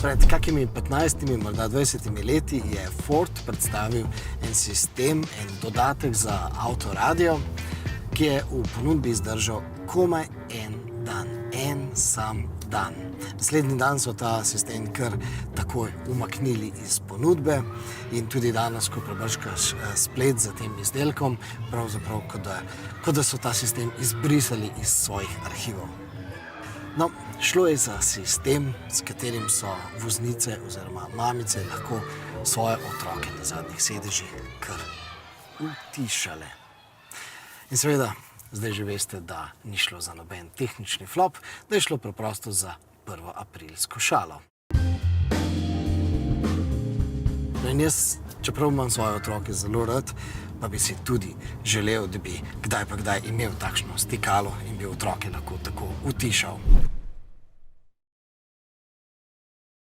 Pred kakimi 15, morda 20 leti je Ford predstavil en sistem, en dodatek za avtoradio, ki je v ponudbi zdržal komaj en dan, en sam dan. Naslednji dan so ta sistem kar takoj umaknili iz ponudbe in tudi danes, ko prebrškaš splet za tem izdelkom, pravzaprav kot da so ta sistem izbrisali iz svojih arhivov. No, šlo je za sistem, s katerim so voznice oziroma mamice lahko svoje otroke na zadnjih sedežih kar utišale. In seveda, zdaj že veste, da ni šlo za noben tehnični flop, da je šlo preprosto za 1. aprilsko šalo. No in jaz, čeprav imam svoje otroke zelo rad, pa bi si tudi želel, da bi kdaj pa kdaj imel takšno stikalo in bi otroke lahko tako utišal.